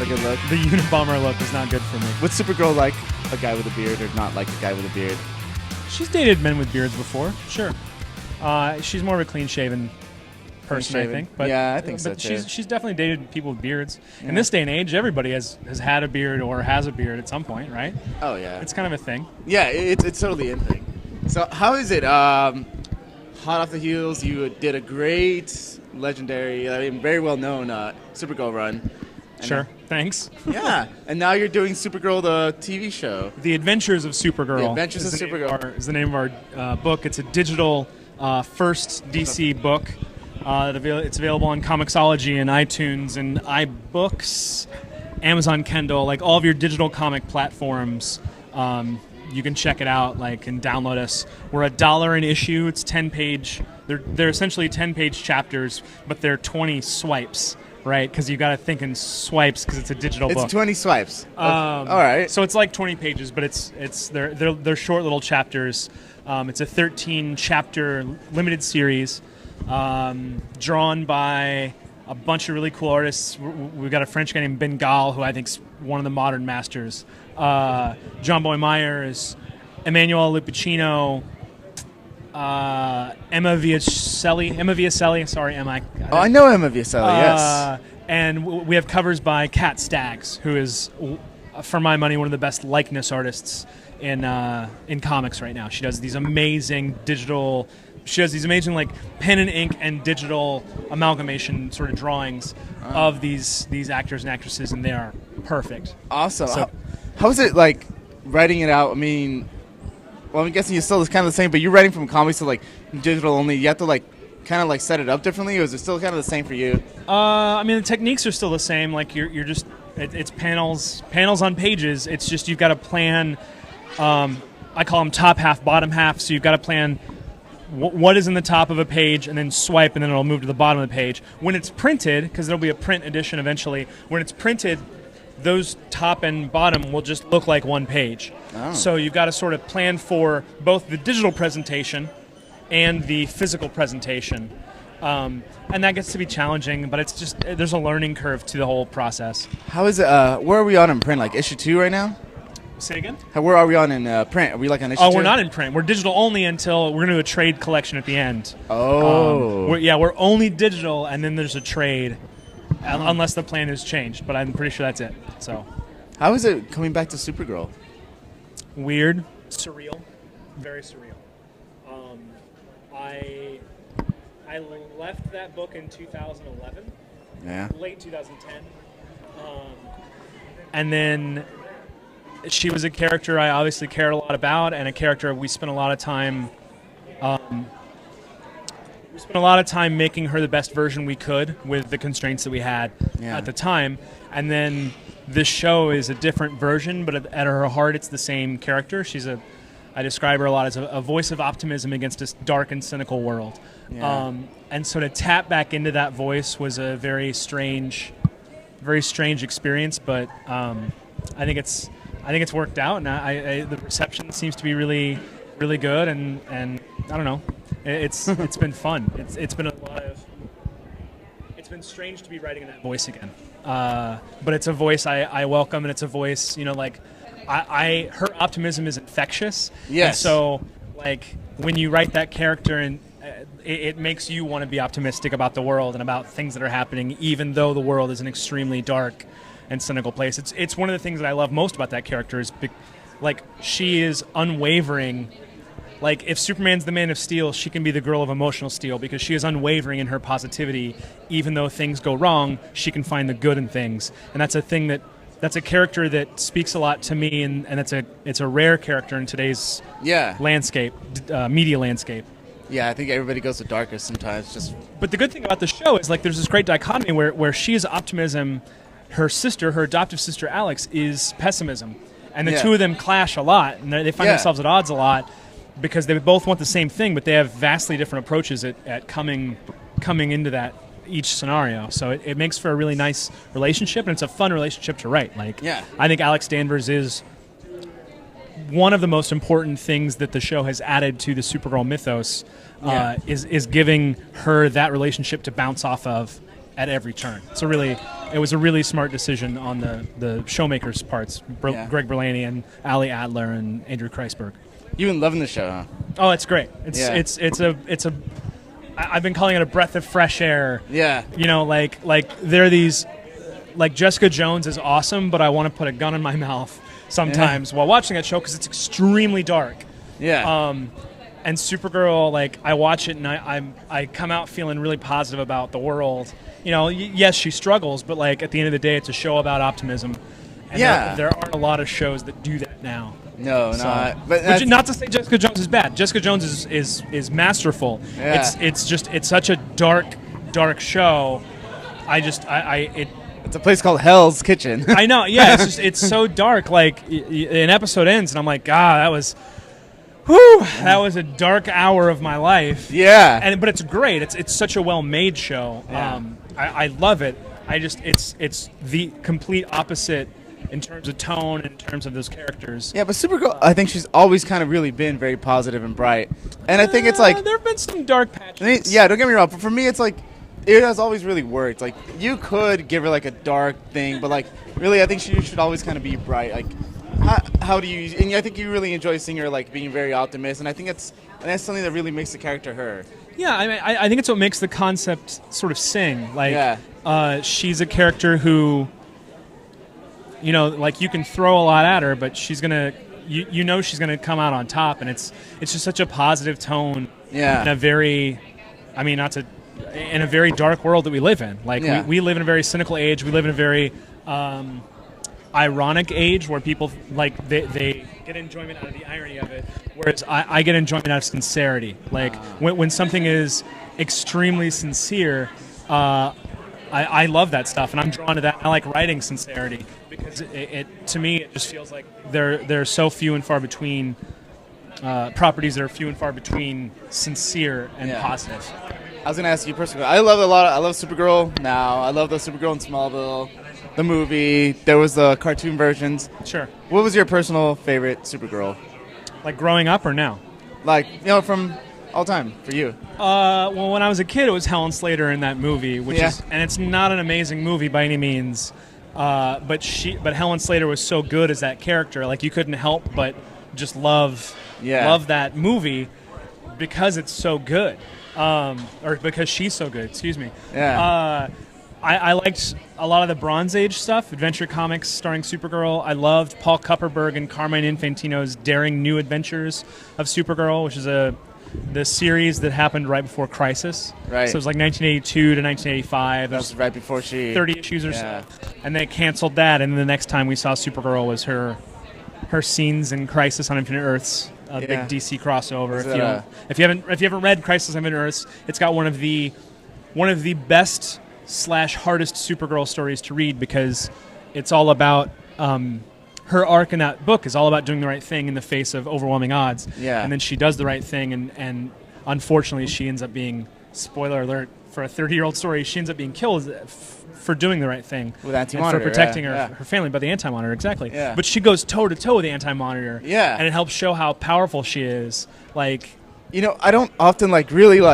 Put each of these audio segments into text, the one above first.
Not a good look. The Unabomber look is not good for me. What's Supergirl like? A guy with a beard or not like a guy with a beard? She's dated men with beards before, sure. She's more of a clean-shaven person, I think. But, yeah, I think so, but too. she's definitely dated people with beards. In this day and age, everybody has had a beard or has a beard at some point, right? Oh, yeah. It's kind of a thing. Yeah, it's totally in thing. So how is it? Hot off the heels, you did a great, legendary, very well-known Supergirl run. Sure, thanks. Yeah, and now you're doing Supergirl, the TV show. The Adventures of Supergirl. The Adventures of Supergirl is the name of our book. It's a digital first DC book. It's available on Comixology and iTunes and iBooks, Amazon Kindle, like all of your digital comic platforms. You can check it out, and download us. We're $1 an issue. It's 10-page. They're essentially 10-page chapters, but they're 20 swipes. Right, because you got to think in swipes because it's a digital book. It's 20 swipes. All right. So it's like 20 pages, but they're short little chapters. It's a 13-chapter limited series drawn by a bunch of really cool artists. We've got a French guy named Ben Gall, who I think's one of the modern masters. John Boy Myers, Emmanuel Lupacino. Emma Viacelli. Sorry, Emma. I know Emma Viacelli, yes. And we have covers by Kat Staggs, who is, for my money, one of the best likeness artists in comics right now. She does these amazing digital. She does these amazing pen and ink and digital amalgamation sort of drawings of these actors and actresses, and they are perfect. Awesome. So, how is it writing it out? I mean. Well, I'm guessing you're still kind of the same, but you're writing from comics to digital only. You have to kind of set it up differently, or is it still kind of the same for you? I mean, the techniques are still the same. You're just it's panels on pages. It's just you've got to plan. I call them top half, bottom half. So you've got to plan what is in the top of a page, and then swipe, and then it'll move to the bottom of the page. When it's printed, because there'll be a print edition eventually. When it's printed, those top and bottom will just look like one page. Oh. So you've got to sort of plan for both the digital presentation and the physical presentation. And that gets to be challenging, but it's just there's a learning curve to the whole process. How is it? Where are we on in print? Issue 2 right now? Say again? Where are we on in print? Are we on issue 2? Oh, we're not in print. We're digital only until we're going to do a trade collection at the end. Oh. We're only digital, and then there's a trade. Unless the plan has changed, but I'm pretty sure that's it. So, how is it coming back to Supergirl? Weird, surreal, very surreal. I left that book in 2011. Yeah. Late 2010. And then she was a character I obviously cared a lot about, and a character we spent a lot of time. We spent a lot of time making her the best version we could with the constraints that we had at the time. And then this show is a different version, but at her heart, it's the same character. I describe her a lot as a voice of optimism against this dark and cynical world. Yeah. And so to tap back into that voice was a very strange experience. But I think it's worked out, and the reception seems to be really, really good. And I don't know. It's been fun. It's been it's been strange to be writing in that voice again. But it's a voice I welcome, and it's a voice, her optimism is infectious. Yes. And so when you write that character, and it makes you want to be optimistic about the world and about things that are happening, even though the world is an extremely dark and cynical place. It's one of the things that I love most about that character is she is unwavering. If Superman's the Man of Steel, she can be the girl of emotional steel because she is unwavering in her positivity. Even though things go wrong, she can find the good in things. And that's a character that speaks a lot to me, and it's a rare character in today's landscape, media landscape. Yeah, I think everybody goes the darkest sometimes. But the good thing about the show is there's this great dichotomy where she is optimism, her adoptive sister Alex, is pessimism. And the two of them clash a lot, and they find themselves at odds a lot. Because they both want the same thing, but they have vastly different approaches at coming into that each scenario. So it makes for a really nice relationship, and it's a fun relationship to write. I think Alex Danvers is one of the most important things that the show has added to the Supergirl mythos. Is giving her that relationship to bounce off of at every turn. It was a really smart decision on the showmakers' parts, Greg Berlanti and Ali Adler and Andrew Kreisberg. You've been loving the show, huh? Oh, it's great. I've been calling it a breath of fresh air. Yeah. You know, like there are these, like Jessica Jones is awesome, but I want to put a gun in my mouth sometimes while watching that show because it's extremely dark. Yeah. And Supergirl, like I watch it and I come out feeling really positive about the world. You know, yes, she struggles, but like at the end of the day, it's a show about optimism. And there aren't a lot of shows that do that now. No, not. But which, not to say Jessica Jones is bad. Jessica Jones is masterful. Yeah. It's such a dark show. It's a place called Hell's Kitchen. I know. Yeah, it's so dark. Like an episode ends, and I'm like, that was a dark hour of my life. Yeah. But it's great. It's such a well-made show. Yeah. I love it. It's the complete opposite in terms of tone, in terms of those characters. Yeah, but Supergirl, I think she's always kind of really been very positive and bright. And I think it's like... there have been some dark patches. Yeah, don't get me wrong, but for me, it's like, it has always really worked. Like, you could give her, like, a dark thing, but, like, really, I think she should always kind of be bright. Like, how do you... And I think you really enjoy seeing her, like, being very optimistic, and I think that's something that really makes the character her. Yeah, I mean, I think it's what makes the concept sort of sing. Like, she's a character who... You know, like you can throw a lot at her, but she's gonna, you know, she's gonna come out on top, and it's just such a positive tone. Yeah. In a very, in a very dark world that we live in. Like we live in a very cynical age. We live in a very ironic age where people like they get enjoyment out of the irony of it, whereas I get enjoyment out of sincerity. Like when something is extremely sincere. I love that stuff, and I'm drawn to that. I like writing sincerity because it to me it just feels like there are so few and far between properties that are few and far between sincere and positive. I was gonna ask you personally. I love Supergirl now. I love the Supergirl in Smallville, the movie. There was the cartoon versions. Sure. What was your personal favorite Supergirl? Like growing up or now? Like from all time for you. Well, when I was a kid, it was Helen Slater in that movie, and it's not an amazing movie by any means. But Helen Slater was so good as that character, like you couldn't help but just love that movie because it's so good, or because she's so good. Excuse me. Yeah. I liked a lot of the Bronze Age stuff, Adventure Comics starring Supergirl. I loved Paul Kupperberg and Carmine Infantino's Daring New Adventures of Supergirl, which is the series that happened right before Crisis. Right. So it was like 1982 to 1985. That was right before she... 30 issues or so. And they canceled that, and the next time we saw Supergirl was her scenes in Crisis on Infinite Earths, a big DC crossover. If you haven't read Crisis on Infinite Earths, it's got one of the best / hardest Supergirl stories to read because it's all about... her arc in that book is all about doing the right thing in the face of overwhelming odds. Yeah. And then she does the right thing, and unfortunately she ends up being, spoiler alert, for a 30-year-old story, she ends up being killed for doing the right thing. With Anti-Monitor. And for protecting her family by the Anti-Monitor, exactly. Yeah. But she goes toe-to-toe with the Anti-Monitor. Yeah. And it helps show how powerful she is. Like... You know, I don't often, really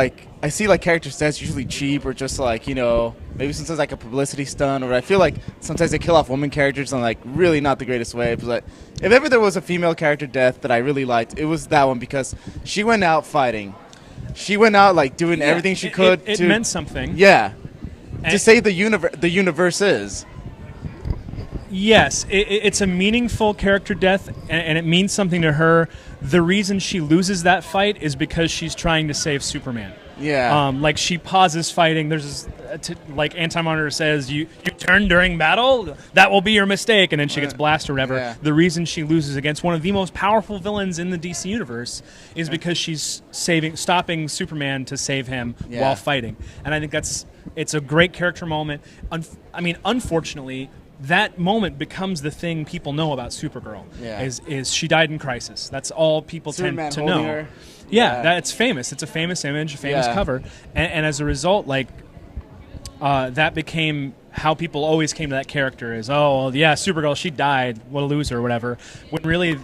I see, characters that's usually cheap or just, maybe sometimes, a publicity stunt, or I feel like sometimes they kill off women characters in, really not the greatest way. But if ever there was a female character death that I really liked, it was that one because she went out fighting. She went out, doing everything she could it meant something. Yeah. To save the universe is. Yes, it's a meaningful character death, and it means something to her. The reason she loses that fight is because she's trying to save Superman. Yeah. She pauses fighting. There's Anti-Monitor says, you turn during battle? That will be your mistake. And then she gets blasted or whatever. Yeah. The reason she loses against one of the most powerful villains in the DC universe is because she's stopping Superman to save him while fighting. And I think it's a great character moment. Unfortunately, that moment becomes the thing people know about Supergirl. Yeah. Is she died in Crisis. That's all people Superman tend to know. Her. Yeah, that's famous. It's a famous image, a famous cover. And as a result, that became how people always came to that character is, Supergirl, she died, what a loser, or whatever. When really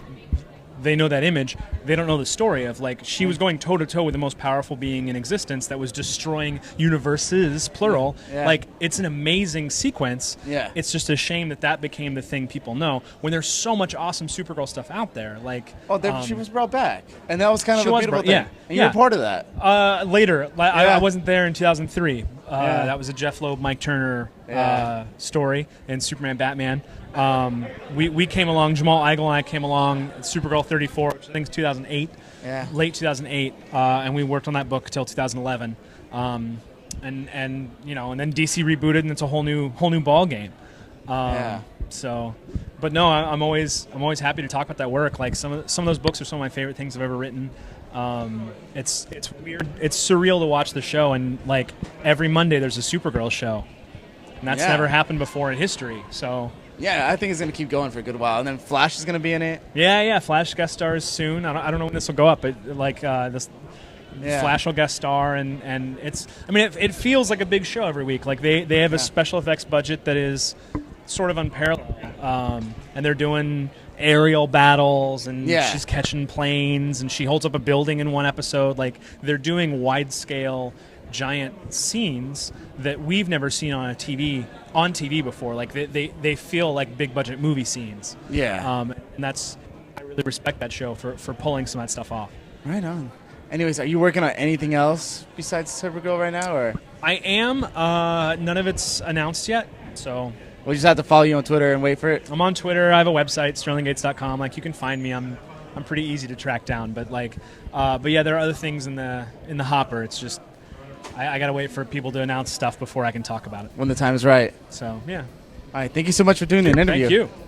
they know that image. they don't know the story of like she was going toe to toe with the most powerful being in existence that was destroying universes, plural. Yeah. Like it's an amazing sequence. Yeah. It's just a shame that became the thing people know when there's so much awesome Supergirl stuff out there. Like she was brought back, and that was kind of a beautiful thing. Yeah. And you were part of that. Later, I wasn't there in 2003. That was a Jeff Loeb, Mike Turner story in Superman, Batman. We came along. Jamal Eichel and I came along. Supergirl 34, which I think is 2008, late 2008, and we worked on that book till 2011. And then DC rebooted, and it's a whole new ball game. So, but no, I'm always happy to talk about that work. Like some of those books are some of my favorite things I've ever written. It's weird. It's surreal to watch the show, and like every Monday there's a Supergirl show, and that's never happened before in history. So yeah, I think it's gonna keep going for a good while, and then Flash is gonna be in it. Yeah. Flash guest stars soon. I don't know when this will go up, but like this. Yeah. Flash will guest star, and it's. I mean, it feels like a big show every week. Like they have a special effects budget that is sort of unparalleled, and they're doing aerial battles, and she's catching planes, and she holds up a building in one episode. Like they're doing wide scale, giant scenes that we've never seen on TV before. Like they feel like big budget movie scenes. Yeah, and that's I really respect that show for pulling some of that stuff off. Right on. Anyways, are you working on anything else besides Supergirl right now, or? I am. None of it's announced yet, so. We'll just have to follow you on Twitter and wait for it. I'm on Twitter. I have a website, sterlinggates.com. Like you can find me. I'm pretty easy to track down. But but yeah, there are other things in the hopper. It's just I gotta wait for people to announce stuff before I can talk about it. When the time is right. So yeah. All right. Thank you so much for doing an interview. Thank you.